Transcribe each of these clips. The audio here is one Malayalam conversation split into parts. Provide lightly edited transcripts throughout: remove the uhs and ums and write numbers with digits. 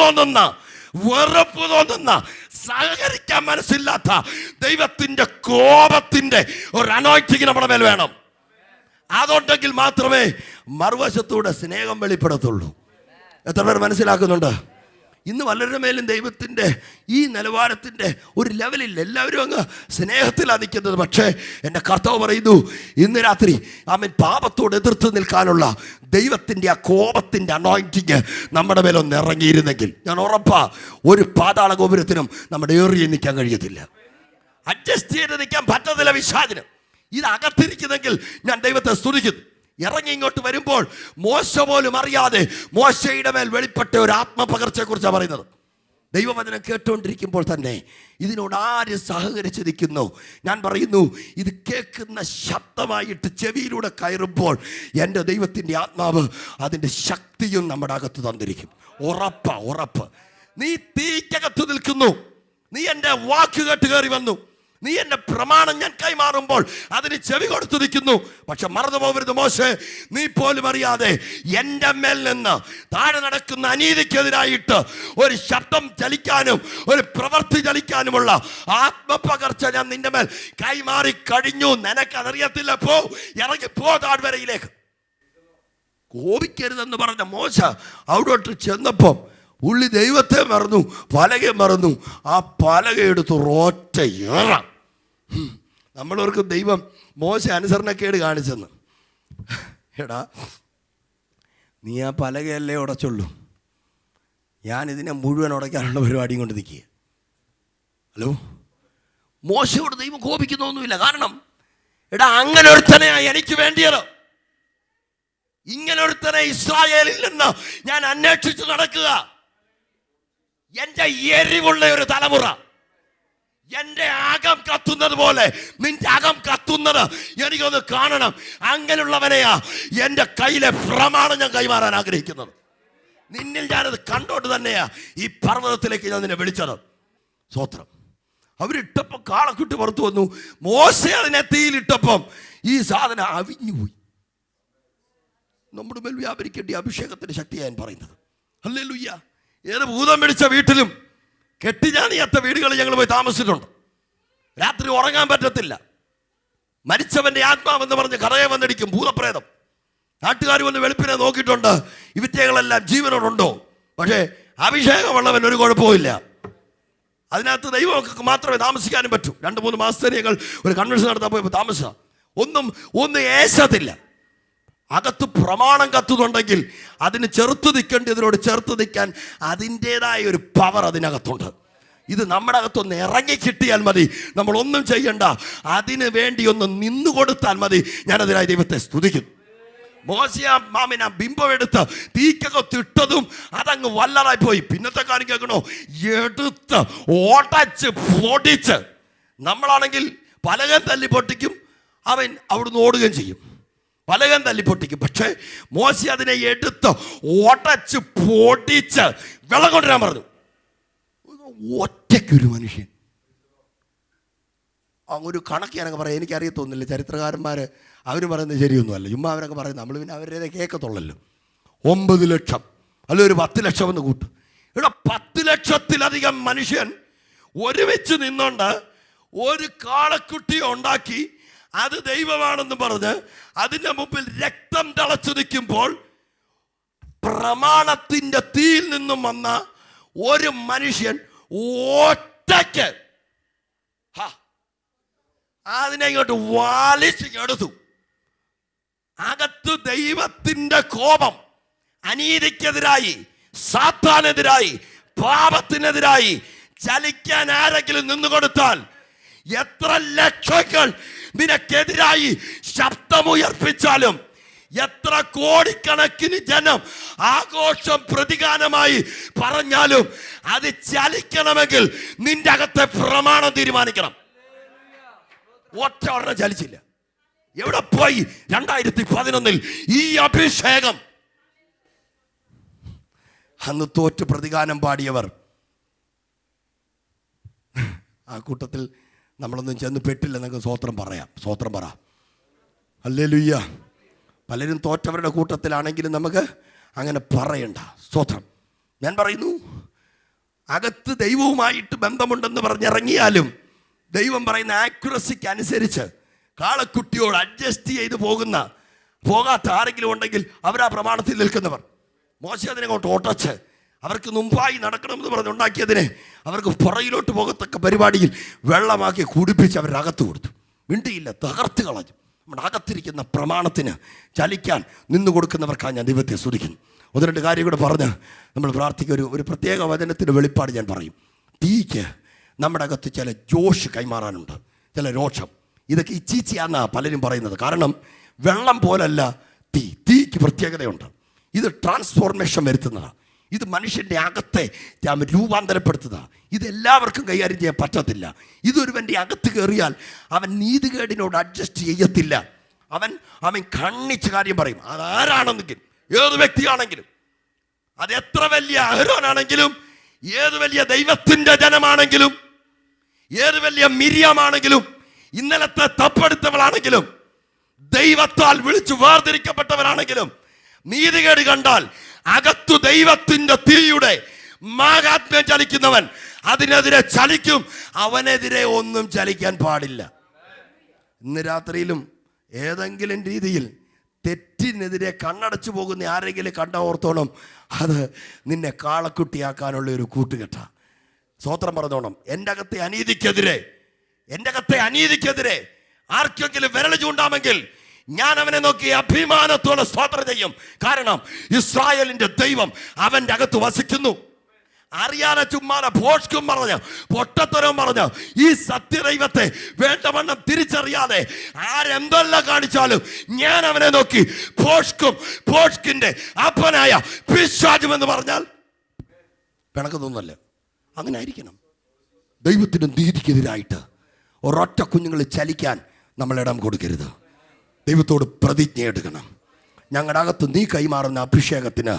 തോന്നുന്ന, വെറുപ്പ് തോന്നുന്ന, സഹകരിക്കാൻ മനസ്സില്ലാത്ത ദൈവത്തിന്റെ കോപത്തിന്റെ ഒരു അനോയിന്റിങ് നമ്മുടെ മേൽ വേണം. അതുണ്ടെങ്കിൽ മാത്രമേ മറുവശത്തൂടെ സ്നേഹം വെളിപ്പെടുത്തുള്ളൂ. എത്ര പേർ മനസ്സിലാക്കുന്നുണ്ട്? ഇന്ന് പലരുടെ മേലും ദൈവത്തിൻ്റെ ഈ നിലവാരത്തിൻ്റെ ഒരു ലെവലില്ല. എല്ലാവരും അങ്ങ് സ്നേഹത്തിലാണ് നിൽക്കുന്നത്. പക്ഷേ എൻ്റെ കർത്താവ് പറയുന്നു, ഇന്ന് രാത്രി അവൻ പാപത്തോട് എതിർത്ത് നിൽക്കാനുള്ള ദൈവത്തിൻ്റെ ആ കോപത്തിൻ്റെ അനോയിന്റിങ് നമ്മുടെ മേലൊന്ന് ഇറങ്ങിയിരുന്നെങ്കിൽ ഞാൻ ഉറപ്പാ ഒരു പാതാള ഗോപുരത്തിനും നമ്മുടെ ഏറിയ നിൽക്കാൻ കഴിയത്തില്ല. അഡ്ജസ്റ്റ് ചെയ്ത് നിൽക്കാൻ പറ്റത്തില്ല വിശ്വാസിന്. ഇത് അകത്തിരിക്കുന്നെങ്കിൽ ഞാൻ ദൈവത്തെ സ്തുതിക്കുന്നു. ഇറങ്ങി ഇങ്ങോട്ട് വരുമ്പോൾ മോശ പോലും അറിയാതെ മോശയുടെ മേൽ വെളിപ്പെട്ട ഒരു ആത്മപകർച്ചയെക്കുറിച്ചാണ് പറയുന്നത്. ദൈവവചനം കേട്ടുകൊണ്ടിരിക്കുമ്പോൾ തന്നെ ഇതിനോട് ആര് സഹകരിച്ച് നിൽക്കുന്നു? ഞാൻ പറയുന്നു, ഇത് കേൾക്കുന്ന ശബ്ദമായിട്ട് ചെവിയിലൂടെ കയറുമ്പോൾ എൻ്റെ ദൈവത്തിൻ്റെ ആത്മാവ് അതിൻ്റെ ശക്തിയും നമ്മുടെ അകത്ത് തന്നിരിക്കും. ഉറപ്പ്. നീ തീക്കകത്ത് നിൽക്കുന്നു, നീ എൻ്റെ വാക്ക് കേട്ട് കയറി വന്നു, നീ എൻ്റെ പ്രമാണം ഞാൻ കൈമാറുമ്പോൾ അതിന് ചെവി കൊടുത്തു നിൽക്കുന്നു. പക്ഷെ മറന്നു പോകരുത് മോശേ, നീ പോലും അറിയാതെ എൻ്റെ മേൽ നിന്ന് താഴെ നടക്കുന്ന അനീതിക്കെതിരായിട്ട് ഒരു ശബ്ദം ചലിക്കാനും ഒരു പ്രവൃത്തി ചലിക്കാനുമുള്ള ആത്മപകർച്ച ഞാൻ നിന്റെ മേൽ കൈമാറി കഴിഞ്ഞു. നിനക്കതറിയത്തില്ല. ഇറങ്ങിപ്പോ താഴ്വരയിലേക്ക്. കോപിക്കരുതെന്ന് പറഞ്ഞ മോശ അവിടോട്ട് ചെന്നപ്പം പുള്ളി ദൈവത്തെ മറന്നു, പലകയെ മറന്നു. ആ പലകയെടുത്ത് ഒറ്റ ഏറ. നമ്മളവർക്ക് ദൈവം മോശ അനുസരണക്കേട് കാണിച്ചെന്ന്. എടാ, നീ ആ പലകയല്ലേ ഉടച്ചുള്ളൂ, ഞാനിതിനെ മുഴുവൻ ഉടയ്ക്കാനുള്ള പരിപാടിയും കൊണ്ട് നിൽക്കുക. ഹലോ, മോശയോട് ദൈവം കോപിക്കുന്നൊന്നുമില്ല. കാരണം എടാ, അങ്ങനെ ഒരുത്തനെയാ എനിക്ക് വേണ്ടിയത്. ഇങ്ങനെ ഒരുത്തനെ ഇസ്രായേലിൽ നിന്ന് ഞാൻ അന്വേഷിച്ച് നടക്കുക. എൻ്റെ എരിവുള്ള ഒരു തലമുറ, എൻ്റെ അകം കത്തുന്നത് പോലെ നിന്റെ അകം കത്തുന്നത് എനിക്കൊന്ന് കാണണം. അങ്ങനെയുള്ളവനെയാ എൻ്റെ കയ്യിലെ പ്രമാണം ഞാൻ കൈമാറാൻ ആഗ്രഹിക്കുന്നത്. നിന്നിൽ ഞാനത് കണ്ടോട്ട് തന്നെയാ ഈ പർവ്വതത്തിലേക്ക് ഞാൻ നിന്നെ വിളിച്ചത്. സ്തോത്രം. അവരിട്ടപ്പം കാളക്കുട്ടി പുറത്തു വന്നു. മോശ അതിനെ തീയിലിട്ടപ്പം ഈ സാധനം അവിഞ്ഞുപോയി. നമ്മുടെ മേൽ വ്യാപരിക്കേണ്ട അഭിഷേകത്തിന്റെ ശക്തിയാണ് ഞാൻ പറയുന്നത്. ഹല്ലേലൂയ. ഏത് ഭൂതം പിടിച്ച വീട്ടിലും കെട്ടിജാണിയാത്ത വീടുകളിൽ ഞങ്ങൾ പോയി താമസിച്ചിട്ടുണ്ട്. രാത്രി ഉറങ്ങാൻ പറ്റത്തില്ല. മരിച്ചവന്റെ ആത്മാവെന്ന് പറഞ്ഞ് കടയെ വന്നിടിക്കും ഭൂതപ്രേതം. നാട്ടുകാർ വന്ന് വെളുപ്പിനെ നോക്കിയിട്ടുണ്ട്, ഇവറ്റകളെല്ലാം ജീവനോടുണ്ടോ. പക്ഷേ അഭിഷേകമുള്ളവൻ ഒരു കുഴപ്പമില്ല. അതിനകത്ത് ദൈവമൊക്കെ മാത്രമേ താമസിക്കാനും പറ്റൂ. 2-3 മാസത്തേക്ക് ഞങ്ങൾ ഒരു കൺവെൻഷൻ നടത്താൻ പോയപ്പോൾ താമസിച്ച ഒന്നും ഏശത്തില്ല. അകത്ത് പ്രമാണം കത്തുന്നുണ്ടെങ്കിൽ അതിന് ചെറുത്ത് നിൽക്കേണ്ടതിനോട് ചേർത്ത് നിൽക്കാൻ അതിൻ്റെതായ ഒരു പവർ അതിനകത്തുണ്ട്. ഇത് നമ്മുടെ അകത്തൊന്ന് ഇറങ്ങി കിട്ടിയാൽ മതി. നമ്മളൊന്നും ചെയ്യണ്ട, അതിന് വേണ്ടി ഒന്ന് നിന്നുകൊടുത്താൽ മതി. ഞാനതിനായി ദൈവത്തെ സ്തുതിക്കുന്നു. മോശ മാമിന ബിംബം എടുത്ത് തീക്കകത്തിട്ടതും അതങ്ങ് വല്ലറായി പോയി. പിന്നത്തെ കാര്യം കേൾക്കണോ? എടുത്ത് ഓടച്ച് പൊടിച്ച്. നമ്മളാണെങ്കിൽ പലകൻ തല്ലി പൊട്ടിക്കും, അവൻ അവിടുന്ന് ഓടുകയും ചെയ്യും. പലകൻ തല്ലി പൊട്ടിക്കും. പക്ഷേ മോശ അതിനെ എടുത്ത് ഓടച്ച് പൊടിച്ച് വെള്ളം കൊണ്ടുവരാൻ പറഞ്ഞു. ഒറ്റയ്ക്കൊരു മനുഷ്യൻ. അങ്ങൊരു കണക്ക് ഞാനൊക്കെ പറയാം, എനിക്കറിയത്തൊന്നുമില്ല. ചരിത്രകാരന്മാർ അവർ പറയുന്നത് ശരിയൊന്നുമല്ല. ചുമ്മാ അവരൊക്കെ പറയും, നമ്മൾ പിന്നെ അവരുടെ കേൾക്കത്തുള്ളല്ലോ. 9 ലക്ഷം അല്ലെ ഒരു 10 ലക്ഷം എന്ന് കൂട്ടും. ഇവിടെ 10 ലക്ഷത്തിലധികം മനുഷ്യൻ ഒരുമിച്ച് നിന്നുകൊണ്ട് ഒരു കാളക്കുട്ടിയെ ഉണ്ടാക്കി അത് ദൈവമാണെന്ന് പറഞ്ഞ് അതിൻ്റെ മുമ്പിൽ രക്തം തിളച്ചു നിൽക്കുമ്പോൾ പ്രമാണത്തിൻ്റെ തീയിൽ നിന്നും വന്ന ഒരു മനുഷ്യൻ ഒറ്റയ്ക്ക് അതിനെ ഇങ്ങോട്ട് വലിച്ചെടുത്തു. അകത്ത് ദൈവത്തിൻ്റെ കോപം അനീതിക്കെതിരായി, സാത്താനെതിരായി, പാപത്തിനെതിരായി ചലിക്കാൻ ആരെങ്കിലും നിന്നുകൊടുത്താൽ എത്ര ലക്ഷങ്ങൾ നിനക്കെതിരായി ശബ്ദമുയർപ്പിച്ചാലും, എത്ര കോടിക്കണക്കിന് ജനം ആഘോഷം പ്രതിഗാനമായി പറഞ്ഞാലും അത് ചലിക്കണമെങ്കിൽ നിന്റെ അകത്തെ പ്രമാണം തീരുമാനിക്കണം. ഒറ്റ ഒരെണ്ണം ചലിച്ചില്ല. എവിടെ പോയി 2011 ഈ അഭിഷേകം? അന്ന് തോറ്റ് പ്രതിഗാനം പാടിയവർ ആ കൂട്ടത്തിൽ നമ്മളൊന്നും ചെന്ന് പെട്ടില്ലെന്നൊക്കെ സ്തോത്രം പറയാം. സ്തോത്രം പറ. ഹല്ലേലൂയ. പലരും തോറ്റവരുടെ കൂട്ടത്തിലാണെങ്കിലും നമുക്ക് അങ്ങനെ പറയണ്ട. സ്തോത്രം. ഞാൻ പറയുന്നു, അകത്ത് ദൈവവുമായിട്ട് ബന്ധമുണ്ടെന്ന് പറഞ്ഞിറങ്ങിയാലും ദൈവം പറയുന്ന ആക്യുറസിക്ക് അനുസരിച്ച് കാളക്കുട്ടിയോട് അഡ്ജസ്റ്റ് ചെയ്ത് പോകാത്ത ആരെങ്കിലും ഉണ്ടെങ്കിൽ അവരാ പ്രമാണത്തിൽ നിൽക്കുന്നവർ. മോശ അതിനങ്ങോട്ട് ഓട്ടച്ച് അവർക്ക് മുമ്പായി നടക്കണമെന്ന് പറഞ്ഞുണ്ടാക്കിയതിനെ അവർക്ക് പുറകിലോട്ട് പോകത്തക്ക പരിപാടിയിൽ വെള്ളമാക്കി കുടിപ്പിച്ച് അവരകത്ത് കൊടുത്തു. മിണ്ടിയില്ല, തകർത്ത് കളഞ്ഞു. നമ്മുടെ അകത്തിരിക്കുന്ന പ്രമാണത്തിന് ചലിക്കാൻ നിന്നു കൊടുക്കുന്നവർക്കാണ് ഞാൻ ദൈവത്തെ സ്തുതിക്കുന്നു. ഒന്ന് രണ്ട് കാര്യം കൂടെ പറഞ്ഞ് നമ്മൾ പ്രാർത്ഥിക്കുക. ഒരു പ്രത്യേക വചനത്തിൻ്റെ വെളിപ്പാട് ഞാൻ പറയും. തീക്ക് നമ്മുടെ അകത്ത് ചില ജോഷ് കൈമാറാനുണ്ട്, ചില രോഷം. ഇതൊക്കെ ഇച്ചീച്ചിയാന്നാണ് പലരും പറയുന്നത്. കാരണം വെള്ളം പോലല്ല തീക്ക് പ്രത്യേകതയുണ്ട്. ഇത് ട്രാൻസ്ഫോർമേഷൻ വരുത്തുന്നതാണ്. ഇത് മനുഷ്യൻ്റെ അകത്തെ രൂപാന്തരപ്പെടുത്തുക. ഇതെല്ലാവർക്കും കൈകാര്യം ചെയ്യാൻ പറ്റത്തില്ല. ഇതൊരുവൻ്റെ അകത്ത് കയറിയാൽ അവൻ നീതികേടിനോട് അഡ്ജസ്റ്റ് ചെയ്യത്തില്ല. അവൻ കണ്ണിച്ച് കാര്യം പറയും. അതാരാണെന്നെങ്കിലും, ഏത് വ്യക്തിയാണെങ്കിലും, അത് എത്ര വലിയ അഹരോനാണെങ്കിലും, ഏത് വലിയ ദൈവത്തിൻ്റെ ജനമാണെങ്കിലും, ഏത് വലിയ മിരിയാമാണെങ്കിലും, ഇന്നലത്തെ തപ്പെടുത്തവളാണെങ്കിലും, ദൈവത്താൽ വിളിച്ചു വേർതിരിക്കപ്പെട്ടവരാണെങ്കിലും, നീതികേട് കണ്ടാൽ അകത്തു ദൈവത്തിൻ്റെ തീയുടെ മാഹാത്മ്യം ചലിക്കുന്നവൻ അതിനെതിരെ ചലിക്കും. അവനെതിരെ ഒന്നും ചലിക്കാൻ പാടില്ല. ഇന്ന് രാത്രിയിലും ഏതെങ്കിലും രീതിയിൽ തെറ്റിനെതിരെ കണ്ണടച്ചു പോകുന്ന ആരെങ്കിലും കണ്ട ഓർത്തോണം, അത് നിന്നെ കാളക്കുട്ടിയാക്കാനുള്ള ഒരു കൂട്ടുകെട്ട. സ്തോത്രം പറഞ്ഞോണം. എൻ്റെ അകത്തെ അനീതിക്കെതിരെ ആർക്കെങ്കിലും വിരൽ ചൂണ്ടാമെങ്കിൽ ഞാൻ അവനെ നോക്കി അഭിമാനത്തോടെ സ്തോത്രം ചെയ്യും. കാരണം ഇസ്രായേലിന്റെ ദൈവം അവൻ്റെ അകത്ത് വസിക്കുന്നു. അറിയാതെ ചുമ്മാതെ ഭോഷ്കും പറഞ്ഞ് പൊട്ടത്തരം പറഞ്ഞ് ഈ സത്യദൈവത്തെ വേണ്ടവണ്ണം തിരിച്ചറിയാതെ ആരെന്തെല്ലാം കാണിച്ചാലും ഞാൻ അവനെ നോക്കി ഭോഷ്കിന്റെ അപ്പനായ പിശാചും എന്ന് പറഞ്ഞാൽ പിണക്കതൊന്നുമല്ല. അങ്ങനെ ആയിരിക്കണം. ദൈവത്തിൻ്റെ നീതിക്കെതിരായിട്ട് ഒരൊറ്റ കുഞ്ഞുങ്ങൾ ചലിക്കാൻ നമ്മൾ ഇടം കൊടുക്കരുത്. ദൈവത്തോട് പ്രതിജ്ഞ എടുക്കണം. ഞങ്ങളുടെ അകത്ത് നീ കൈമാറുന്ന അഭിഷേകത്തിന്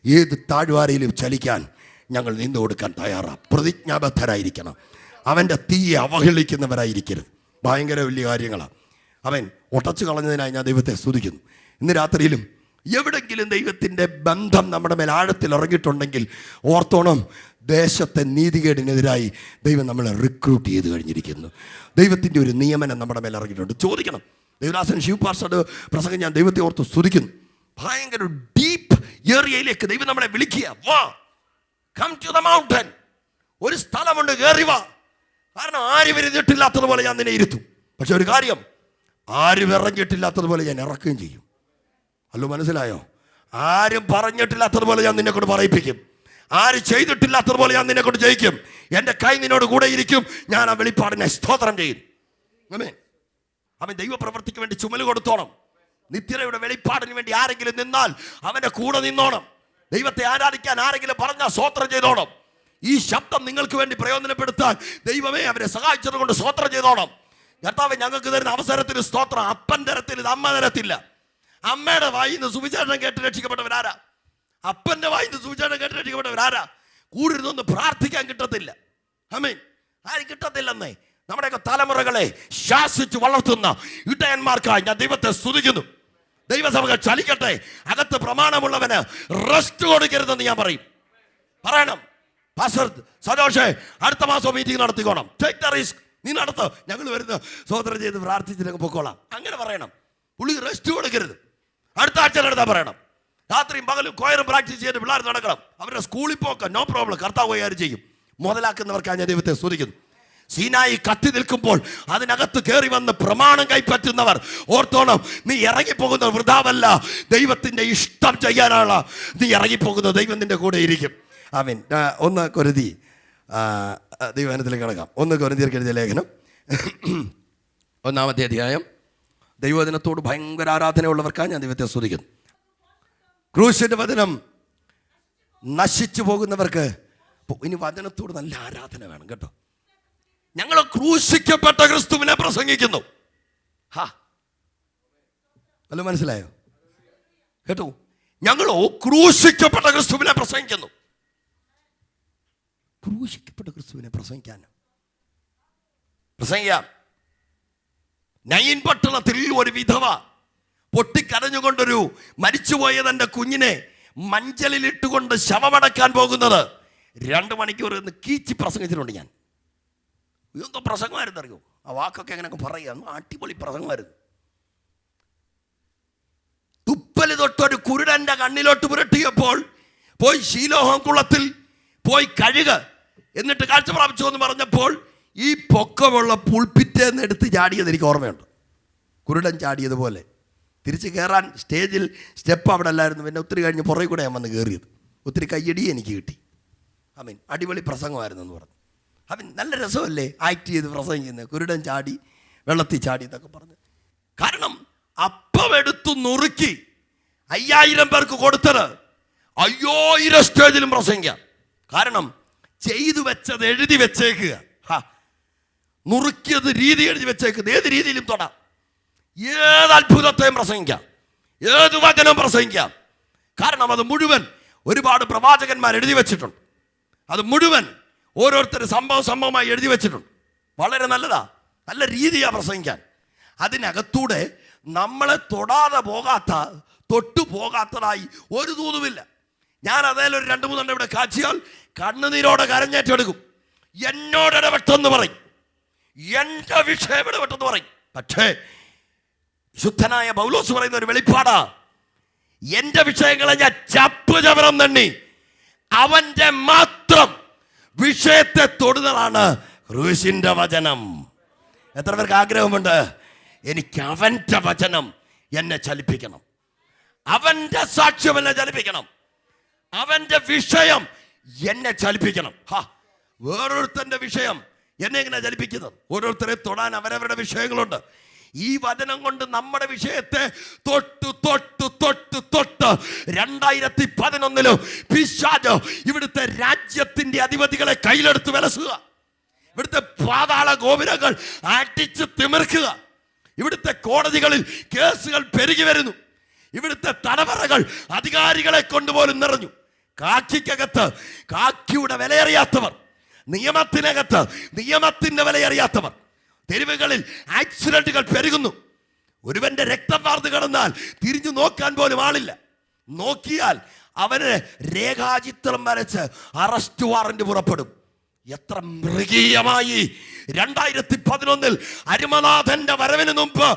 ഏത് താഴ്വാരയിലും ചലിക്കാൻ ഞങ്ങൾ നിന്നു കൊടുക്കാൻ തയ്യാറാണ്. പ്രതിജ്ഞാബദ്ധരായിരിക്കണം. അവൻ്റെ തീയെ അവഹേളിക്കുന്നവരായിരിക്കരുത്. ഭയങ്കര വലിയ കാര്യങ്ങളാണ്. അവൻ ഒട്ടച്ചു കളഞ്ഞതിനായി ഞാൻ ദൈവത്തെ സ്തുതിക്കുന്നു. ഇന്ന് രാത്രിയിലും എവിടെങ്കിലും ദൈവത്തിൻ്റെ ബന്ധം നമ്മുടെ മേൽ ആഴത്തിൽ ഇറങ്ങിയിട്ടുണ്ടെങ്കിൽ ഓർത്തോണം, ദേശത്തെ നീതികേടിനെതിരായി ദൈവം നമ്മളെ റിക്രൂട്ട് ചെയ്ത് കഴിഞ്ഞിരിക്കുന്നു. ദൈവത്തിൻ്റെ ഒരു നിയമനം നമ്മുടെ മേൽ ഇറങ്ങിയിട്ടുണ്ട്. ചോദിക്കണം. ദേവദാസൻ ശിവ് പാസ്റ്ററുടെ പ്രസംഗം ഞാൻ ദൈവത്തെ ഓർത്ത് സ്തുതിക്കുന്നു. ഭയങ്കര ഡീപ്പ് ഏരിയയിലേക്ക് ദൈവം നമ്മളെ വിളിക്കുക. വാ, കം ടു ദ മൗണ്ടൻ. ഒരു സ്ഥലമുണ്ട്, കയറി വാ. കാരണം ആരും ഇരുന്നിട്ടില്ലാത്തതുപോലെ ഞാൻ നിന്നെ ഇരുത്തും. പക്ഷെ ഒരു കാര്യം, ആരും ഇറങ്ങിയിട്ടില്ലാത്തതുപോലെ ഞാൻ ഇറക്കുകയും ചെയ്യും. അല്ലോ, മനസ്സിലായോ? ആരും പറഞ്ഞിട്ടില്ലാത്തതുപോലെ ഞാൻ നിന്നെ കൊണ്ട് പറയിപ്പിക്കും. ആരും ചെയ്തിട്ടില്ലാത്തതുപോലെ ഞാൻ നിന്നെ കൊണ്ട് ജയിക്കും. എൻ്റെ കൈ നിന്നോട് കൂടെ ഇരിക്കും. ഞാൻ ആ വെളിപ്പാടിനെ സ്തോത്രം ചെയ്യും. അവൻ ദൈവപ്രവൃത്തിക്ക് വേണ്ടി ചുമല് കൊടുത്തോണം. നിത്യതയുടെ വെളിപ്പാടിന് വേണ്ടി ആരെങ്കിലും നിന്നാൽ അവൻ്റെ കൂടെ നിന്നോണം. ദൈവത്തെ ആരാധിക്കാൻ ആരെങ്കിലും പറഞ്ഞാൽ സ്തോത്രം ചെയ്തോണം. ഈ ശബ്ദം നിങ്ങൾക്ക് വേണ്ടി പ്രയോജനപ്പെടുത്താൻ ദൈവമേ അവരെ സഹായിച്ചത് കൊണ്ട് സ്തോത്രം ചെയ്തോണം. കർത്താവ് ഞങ്ങൾക്ക് തരുന്ന അവസരത്തിന് സ്തോത്രം. അപ്പൻ തരത്തില്ല, അമ്മ തരത്തില്ല. അമ്മയുടെ വായിന്ന് സുവിശേഷം കേട്ട് രക്ഷിക്കപ്പെട്ടവരാരാ? അപ്പൻ്റെ വായിന്ന് സുവിശേഷം കേട്ട് രക്ഷിക്കപ്പെട്ടവരാരാ? കൂടിരുന്നൊന്ന് പ്രാർത്ഥിക്കാൻ കിട്ടത്തില്ല. ആമേൻ. ആരും കിട്ടത്തില്ലെന്നേ. നമ്മുടെയൊക്കെ തലമുറകളെ ശാസിച്ച് വളർത്തുന്ന ഇടയന്മാർക്കായി ഞാൻ ദൈവത്തെ സ്തുതിക്കുന്നു. ദൈവസഭകൾ ചലിക്കട്ടെ. അകത്ത് പ്രമാണമുള്ളവന് റെസ്റ്റ് കൊടുക്കരുതെന്ന് ഞാൻ പറയണം. പാസ്റ്റർ സജോഷേ, അടുത്ത മാസം മീറ്റിംഗ് നടത്തിക്കോണം. Take the risk. നീ നടത്തോ, ഞങ്ങൾ വരുന്ന സ്തോത്രം ചെയ്ത് പ്രാർത്ഥിച്ചിട്ട് പൊക്കോളാം. അങ്ങനെ പറയണം. പുള്ളി റെസ്റ്റ് കൊടുക്കരുത്. അടുത്ത ആഴ്ച നടത്താൻ പറയണം. രാത്രിയും പകലും കൊയറും പ്രാക്ടീസ് ചെയ്ത് പിള്ളേർ നടക്കണം. അവരുടെ സ്കൂളിൽ പോക്കാം, നോ പ്രോബ്ലം. കർത്താവ് കൈകാര്യം ചെയ്യും. മുതലാക്കുന്നവർക്കാണ് ഞാൻ ദൈവത്തെ സ്തുതിക്കുന്നു. സീനായി കത്തി നിൽക്കുമ്പോൾ അതിനകത്ത് കയറി വന്ന് പ്രമാണം കൈപ്പറ്റുന്നവർ ഓർത്തോണം, നീ ഇറങ്ങിപ്പോകുന്നത് വൃഥാവല്ല. ദൈവത്തിൻ്റെ ഇഷ്ടം ചെയ്യാനാണ് നീ ഇറങ്ങിപ്പോകുന്നത്. ദൈവം നിന്റെ കൂടെ ഇരിക്കും. ആമേൻ. 1 കൊരിന്തി ദൈവവചനത്തിലേക്ക് കിടക്കാം. 1 കൊരിന്ത്യർക്ക് എഴുതിയ ലേഖനം 1-ാമത്തെ അധ്യായം. ദൈവവചനത്തോട് ഭയങ്കര ആരാധനയുള്ളവർക്കാണ് ഞാൻ ദൈവത്തെ സ്തുതിക്കുന്നു. ക്രൂശിന്റെ വചനം നശിച്ചു പോകുന്നവർക്ക് ഇനി വചനത്തോട് നല്ല ആരാധന വേണം കേട്ടോ. ഞങ്ങൾ ക്രൂശിക്കപ്പെട്ട ക്രിസ്തുവിനെ പ്രസംഗിക്കുന്നു. അല്ലോ, മനസ്സിലായോ? കേട്ടോ, ഞങ്ങളോ ക്രൂശിക്കപ്പെട്ട ക്രിസ്തുവിനെ പ്രസംഗിക്കുന്നു. ക്രൂശിക്കപ്പെട്ട ക്രിസ്തുവിനെ പ്രസംഗിക്കാം. നയിൻ പട്ടണത്തിൽ ഒരു വിധവ പൊട്ടിക്കരഞ്ഞുകൊണ്ടൊരു മരിച്ചുപോയ തൻ്റെ കുഞ്ഞിനെ മഞ്ചലിലിട്ടുകൊണ്ട് ശവമടക്കാൻ പോകുന്നത് 2 മണിക്കൂർ ഇന്ന് കീച്ചി പ്രസംഗിച്ചിട്ടുണ്ട് ഞാൻ. എന്തോ പ്രസംഗമായിരുന്നു അറിയോ, ആ വാക്കൊക്കെ എങ്ങനെയൊക്കെ പറയുക, അടിപൊളി പ്രസംഗമായിരുന്നു. തുപ്പല് തൊട്ടൊരു കുരുടൻ്റെ കണ്ണിലോട്ട് പുരട്ടിയപ്പോൾ പോയി ശീലോഹം കുളത്തിൽ പോയി കഴുക, എന്നിട്ട് കാഴ്ച പ്രാപിച്ചു എന്ന് പറഞ്ഞപ്പോൾ ഈ പൊക്കമുള്ള പുൾപിറ്റേന്ന് എടുത്ത് ചാടിയത് എനിക്ക് ഓർമ്മയുണ്ട്. കുരുടൻ ചാടിയതുപോലെ തിരിച്ച് കയറാൻ സ്റ്റേജിൽ സ്റ്റെപ്പ് അവിടെ അല്ലായിരുന്നു. പിന്നെ ഒത്തിരി കഴിഞ്ഞ് പുറകെ കൂടെ ഞാൻ വന്ന് കയറിയത്. ഒത്തിരി കയ്യടി എനിക്ക് കിട്ടി. അടിപൊളി പ്രസംഗമായിരുന്നു എന്ന് പറഞ്ഞു. നല്ല രസമല്ലേ ആക്ട് ചെയ്ത് പ്രസംഗിക്കുന്നത്, കുരുടൻ ചാടി വെള്ളത്തിൽ ചാടി എന്നൊക്കെ പറഞ്ഞു. കാരണം അപ്പം എടുത്തു നുറുക്കി 5000 പേർക്ക് കൊടുത്തത് 5000 സ്റ്റേജിലും പ്രസംഗിക്കാം. കാരണം ചെയ്തു വെച്ചത് എഴുതി വെച്ചേക്കുക, നുറുക്കിയത് രീതി എഴുതി വെച്ചേക്കുന്നത്. ഏത് രീതിയിലും തൊടാം, ഏത് അത്ഭുതത്തെയും പ്രസംഗിക്കാം, ഏത് വചനം പ്രസംഗിക്കാം. കാരണം അത് മുഴുവൻ ഒരുപാട് പ്രവാചകന്മാർ എഴുതി വെച്ചിട്ടുണ്ട്. അത് മുഴുവൻ ഓരോരുത്തർ സംഭവമായി എഴുതി വെച്ചിട്ടുണ്ട്. വളരെ നല്ലതാ, നല്ല രീതിയാണ് പ്രസംഗിക്കാൻ. അതിനകത്തൂടെ നമ്മളെ തൊടാതെ പോകാത്ത, തൊട്ടു പോകാത്തതായി ഒരു തൂതുമില്ല. ഞാൻ അതേലും ഒരു 2-3 ഇവിടെ കാച്ചിയാൽ കണ്ണുനീരോടെ കരഞ്ഞേറ്റെടുക്കും. എന്നോട് ഇടപെട്ടെന്ന് പറയും, എൻ്റെ വിഷയം ഇടപെട്ടെന്ന് പറയും. പക്ഷേ ശുദ്ധനായ പൗലോസ് പറയുന്ന ഒരു വെളിപ്പാടാ, എൻ്റെ വിഷയങ്ങളെ ഞാൻ ചപ്പ് ചവരം തണ്ണി അവൻ്റെ മാത്രം വിഷയത്തെ തൊടുന്നതാണ് ക്രൂശിൻ്റെ വചനം. എത്ര പേർക്ക് ആഗ്രഹമുണ്ട്, എനിക്ക് അവൻ്റെ വചനം എന്നെ ചലിപ്പിക്കണം, അവൻ്റെ സാക്ഷ്യം എന്നെ ചലിപ്പിക്കണം, അവൻ്റെ വിഷയം എന്നെ ചലിപ്പിക്കണം. വേറൊരുത്തൻ്റെ വിഷയം എന്നെ എങ്ങനെ ചലിപ്പിക്കുന്നത്? ഓരോരുത്തരെ തൊടാൻ അവരവരുടെ വിഷയങ്ങളുണ്ട്. ഈ വചനം കൊണ്ട് നമ്മുടെ വിഷയത്തെ തൊട്ട് തൊട്ട് തൊട്ട് തൊട്ട് 2011 പിശാച് ഇവിടുത്തെ രാജ്യത്തിന്റെ അധിപതികളെ കയ്യിലെടുത്ത് വിലസുക, ഇവിടുത്തെ പാതാള ഗോപുരങ്ങൾ അടിച്ച് തിമിർക്കുക, ഇവിടുത്തെ കോടതികളിൽ കേസുകൾ പെരുകി വരുന്നു, ഇവിടുത്തെ തലമുറകൾ അധികാരികളെ കൊണ്ടുപോലും നിറഞ്ഞു. കാക്കിക്കകത്ത് കാക്കിയുടെ വിലയറിയാത്തവർ, നിയമത്തിനകത്ത് നിയമത്തിന്റെ വിലയറിയാത്തവർ, തെരുവുകളിൽ ആക്സിഡന്റുകൾ പെരുകുന്നു. ഒരുവന്റെ രക്തം വാർന്നു കിടന്നാൽ തിരിഞ്ഞു നോക്കാൻ പോലും ആളില്ല. നോക്കിയാൽ അവന് രേഖാചിത്രം വരച്ച് അറസ്റ്റ് വാറന്റ് പുറപ്പെടും. എത്ര മൃഗീയമായി 2011 അരുമനാഥന്റെ വരവിന് മുമ്പ്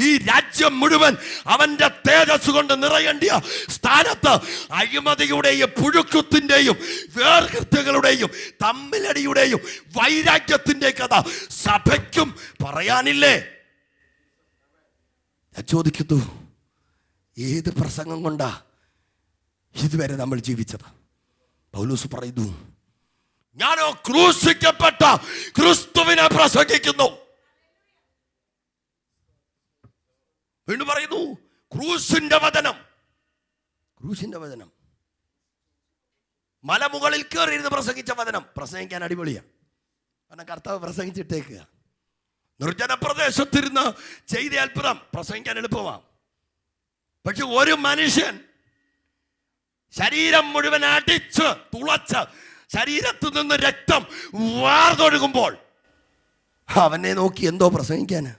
ഈ രാജ്യം മുഴുവൻ അവന്റെ തേജസ് കൊണ്ട് നിറയേണ്ടിയ സ്ഥാനത്ത് അഴിമതിയുടെയും പുഴുക്കുത്തിന്റെയും വേർകൃത്യങ്ങളുടെയും തമ്മിലടിയുടെയും വൈരാഗ്യത്തിന്റെ കഥ സഭയ്ക്കും പറയാനില്ലേ? ഞാൻ ചോദിക്കുന്നു, ഏത് പ്രസംഗം കൊണ്ടാ ഇതുവരെ നമ്മൾ ജീവിച്ചത്? പൗലോസ് പറയുന്നു, ഞാനോ ക്രൂശിക്കപ്പെട്ട ക്രിസ്തുവിനെ പ്രസംഗിക്കുന്നു. വീണ്ടും പറയുന്നു, ക്രൂശിന്റെ വചനം. ക്രൂശിന്റെ വചനം, മലമുകളിൽ കയറിയിരുന്ന് പ്രസംഗിച്ച വചനം പ്രസംഗിക്കാൻ അടിപൊളിയാണ്. കാരണം കർത്താവ് പ്രസംഗിച്ചിട്ടേക്കുക. നിർജ്ജന പ്രദേശത്തിരുന്ന് ചെയ്ത അത്ഭുതം പ്രസംഗിക്കാൻ എളുപ്പമാണ്. പക്ഷെ ഒരു മനുഷ്യൻ ശരീരം മുഴുവൻ അടിച്ച് തുളച്ച് ശരീരത്തിൽ നിന്ന് രക്തം വാർന്നൊഴുകുമ്പോൾ അവനെ നോക്കി എന്തോ പ്രസംഗിക്കാന്?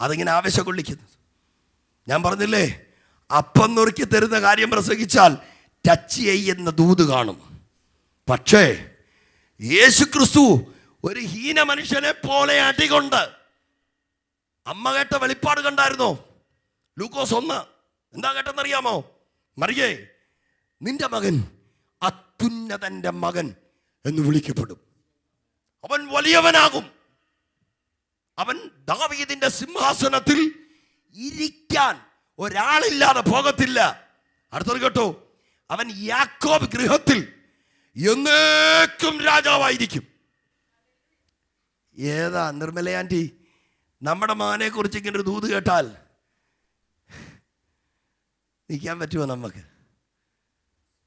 അതിങ്ങനെ ആവേശം കൊള്ളിക്കുന്നത്. ഞാൻ പറഞ്ഞില്ലേ, അപ്പം നുറുക്കി തരുന്ന കാര്യം പ്രസംഗിച്ചാൽ ടച്ച് ചെയ്യുന്ന ദൂത് കാണും. പക്ഷേ യേശുക്രിസ്തു ഒരു ഹീന മനുഷ്യനെ പോലെ അടികൊണ്ട് അമ്മ കേട്ട വെളിപ്പാട് കണ്ടായിരുന്നോ? ലൂക്കോസ് 1 എന്താ കേട്ടെന്നറിയാമോ? മറിയേ, നിന്റെ മകൻ അത്യുന്നതന്റെ മകൻ എന്ന് വിളിക്കപ്പെടും, അവൻ വലിയവനാകും, അവൻ ദാവീദിന്റെ സിംഹാസനത്തിൽ ഇരിക്കാൻ ഒരാളില്ലാതെ പോകത്തില്ല. അടുത്തത് കേട്ടോ, അവൻ യാക്കോബ് ഗൃഹത്തിൽ എന്നേക്കും രാജാവായിരിക്കും. ഏതാ നിർമ്മല ആന്റി, നമ്മുടെ മകനെ കുറിച്ച് ഇങ്ങനെ ഒരു ദൂത് കേട്ടാൽ നിൽക്കാൻ പറ്റുമോ? നമുക്ക്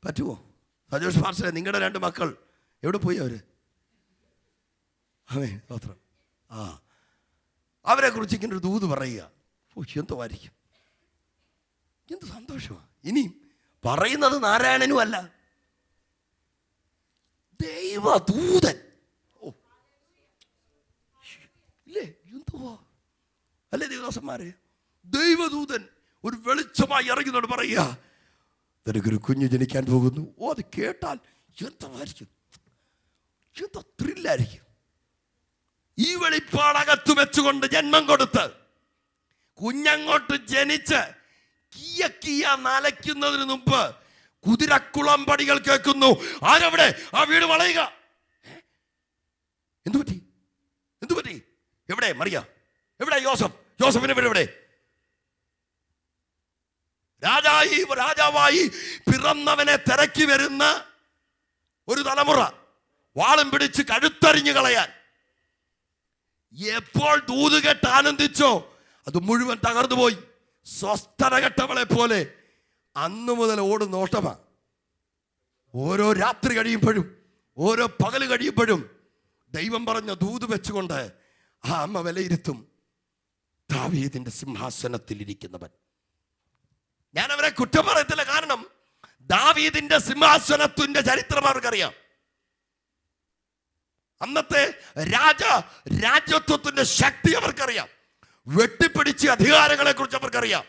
പറ്റുമോ? സജോഷ് പാർസലെ, നിങ്ങളുടെ 2 മക്കൾ എവിടെ പോയി? അവര് മാത്രം അവരെ കുറിച്ച് ഇങ്ങനെ ഒരു ദൂത് പറയുക. എന്തോ ആയിരിക്കും, എന്ത് സന്തോഷമാണ്. ഇനിയും പറയുന്നത് നാരായണനും അല്ല, ദൈവദൂതൻ. ഇല്ലേ, എന്തുവാ അല്ലേ ദേവദാസന്മാരെ? ദൈവദൂതൻ ഒരു വെളിച്ചമായി ഇറങ്ങുന്നോട് പറയുക, നിനക്കൊരു കുഞ്ഞ് ജനിക്കാൻ പോകുന്നു. അത് കേട്ടാൽ എന്തായിരിക്കും, എന്താ ത്രില്ലായിരിക്കും. ഈ വെളിപ്പാടകത്ത് വെച്ചുകൊണ്ട് ജന്മം കൊടുത്ത് കുഞ്ഞങ്ങോട്ട് ജനിച്ച് കിയ കിയ നലയ്ക്കുന്നതിന് മുമ്പ് കുതിരക്കുളം പടികൾ കേൾക്കുന്നു. ആരവിടെ? ആ വീട് വളയുക. എന്തുപറ്റി? എന്തുപറ്റി? എവിടെ മറിയ? എവിടെ യോസഫ്? യോസഫിന്റെ വീട് എവിടെ? രാജാവായി പിറന്നവനെ തിരക്കി വരുന്ന ഒരു തലമുറ വാളും പിടിച്ച് കഴുത്തറിഞ്ഞു കളയാൻ. എപ്പോൾ ദൂത് കേട്ട് ആനന്ദിച്ചോ അത് മുഴുവൻ തകർന്നു പോയി. സ്വസ്ഥത കെട്ടവളെ പോലെ അന്നു മുതൽ ഓടുന്ന ഓട്ടമാ. ഓരോ രാത്രി കഴിയുമ്പോഴും ഓരോ പകല് കഴിയുമ്പോഴും ദൈവം പറഞ്ഞ ദൂത് വെച്ചുകൊണ്ട് ആ അമ്മ വിലയിരുത്തും. ദാവീദിന്റെ സിംഹാസനത്തിൽ ഇരിക്കുന്നവൻ. ഞാൻ അവരെ കുറ്റം പറയത്തില്ല, കാരണം ദാവീദിന്റെ സിംഹാസനത്തിന്റെ ചരിത്രം അവർക്കറിയാം. അന്നത്തെ രാജ്യത്വത്തിന്റെ ശക്തി അവർക്കറിയാം. വെട്ടിപ്പിടിച്ച അധികാരങ്ങളെ കുറിച്ച് അവർക്കറിയാം.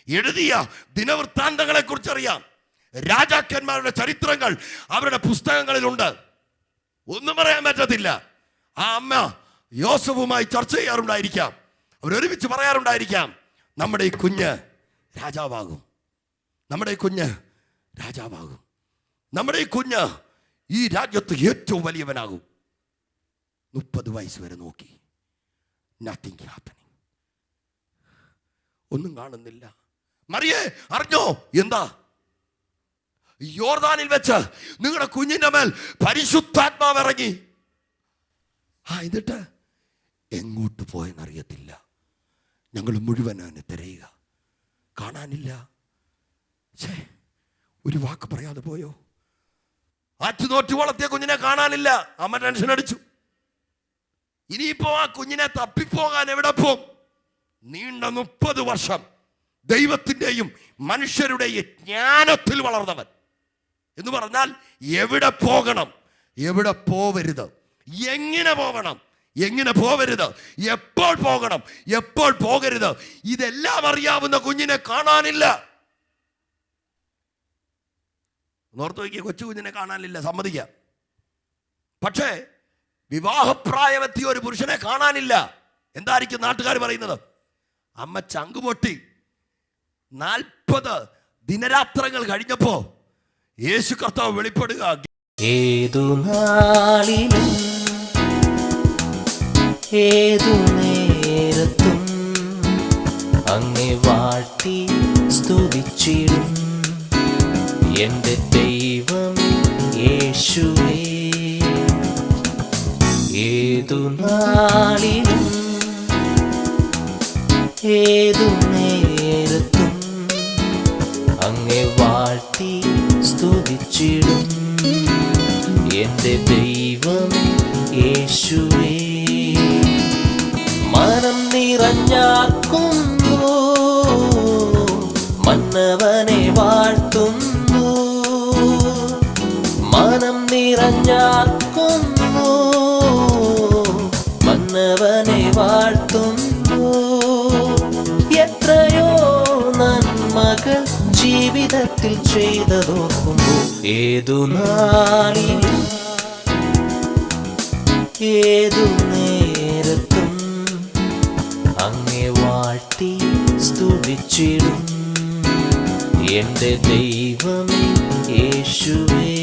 എഴുതിയ ദിനവൃത്താന്തങ്ങളെ കുറിച്ച് അറിയാം. രാജാക്കന്മാരുടെ ചരിത്രങ്ങൾ അവരുടെ പുസ്തകങ്ങളിലുണ്ട്. ഒന്നും പറയാൻ പറ്റത്തില്ല. ആ അമ്മ യോസഫുമായി ചർച്ച ചെയ്യാറുണ്ടായിരിക്കാം. അവരൊരുമിച്ച് പറയാറുണ്ടായിരിക്കാം, നമ്മുടെ ഈ കുഞ്ഞ് രാജാവാകും, നമ്മുടെ ഈ കുഞ്ഞ് രാജാവാകും, നമ്മുടെ ഈ കുഞ്ഞ് ഈ രാജ്യത്ത് ഏറ്റവും വലിയവനാകും. 30 വയസ്സ് വരെ നോക്കി, നത്തിങ് ഹാപ്പനിങ്. ഒന്നും കാണുന്നില്ല. മറിയേ അറിഞ്ഞോ? എന്താ? യോർദാനിൽ വെച്ച് നിങ്ങളുടെ കുഞ്ഞിന്റെ മേൽ പരിശുദ്ധാത്മാവ് ഇറങ്ങി. എന്നിട്ട് എങ്ങോട്ട് പോയെന്നറിയത്തില്ല. ഞങ്ങൾ മുഴുവൻ അവനെ തിരയുക, കാണാനില്ല. ഒരു വാക്ക് പറയാതെ പോയോ? ആറ്റുനോറ്റ് വളർത്തിയ കുഞ്ഞിനെ കാണാനില്ല. അമ്മ ടെൻഷൻ അടിച്ചു. ഇനിയിപ്പോ ആ കുഞ്ഞിനെ തപ്പിപ്പോകാൻ എവിടെ പോകും? നീണ്ട 30 വർഷം ദൈവത്തിന്റെയും മനുഷ്യരുടെയും ജ്ഞാനത്തിൽ വളർന്നവൻ എന്ന് പറഞ്ഞാൽ എവിടെ പോകണം, എവിടെ പോവരുത്, എങ്ങനെ പോകണം, എങ്ങനെ പോവരുത്, എപ്പോൾ പോകണം, എപ്പോൾ പോകരുത്, ഇതെല്ലാം അറിയാവുന്ന കുഞ്ഞിനെ കാണാനില്ല. ഓർത്ത് നോക്കിയ കൊച്ചു കുഞ്ഞിനെ കാണാനില്ല, സമ്മതിക്കാം. പക്ഷേ വിവാഹപ്രായമെത്തിയ ഒരു പുരുഷനെ കാണാനില്ല. എന്തായിരിക്കും നാട്ടുകാർ പറയുന്നത്? അമ്മ ചങ്കുപൊട്ടി. 40 ദിനരാത്രങ്ങൾ കഴിഞ്ഞപ്പോ യേശു കർത്താവ് വെളിപ്പെടുക. ഏതു നാളിലും ഏതു നേരത്തും അങ്ങേ വാഴ്ത്തി സ്തുതിച്ചിടും എന്റെ ദൈവം യേശുവേ. ഏതു നാളിലും ഏതു നേരത്തും അങ്ങേ വാഴ്ത്തി സ്തുതിച്ചിടും എന്റെ ദൈവമേ യേശുവേ. മനം നിറഞ്ഞാക്കുന്നു മന്നവനെ വാഴ്ത്തുന്നു, മനം നിറഞ്ഞാക്കുന്നു മന്നവനെ വാഴ്ത്തുന്നു. എത്രയോ നന്മകൾ ജീവിതത്തിൽ ചെയ്തതോർക്കുമ്പോൾ ഏതു നാളിലും ഏതു നേരത്തും അങ്ങേ വാഴ്ത്തി സ്തുതിച്ചിടും എന്റെ ദൈവമേ യേശുവേ.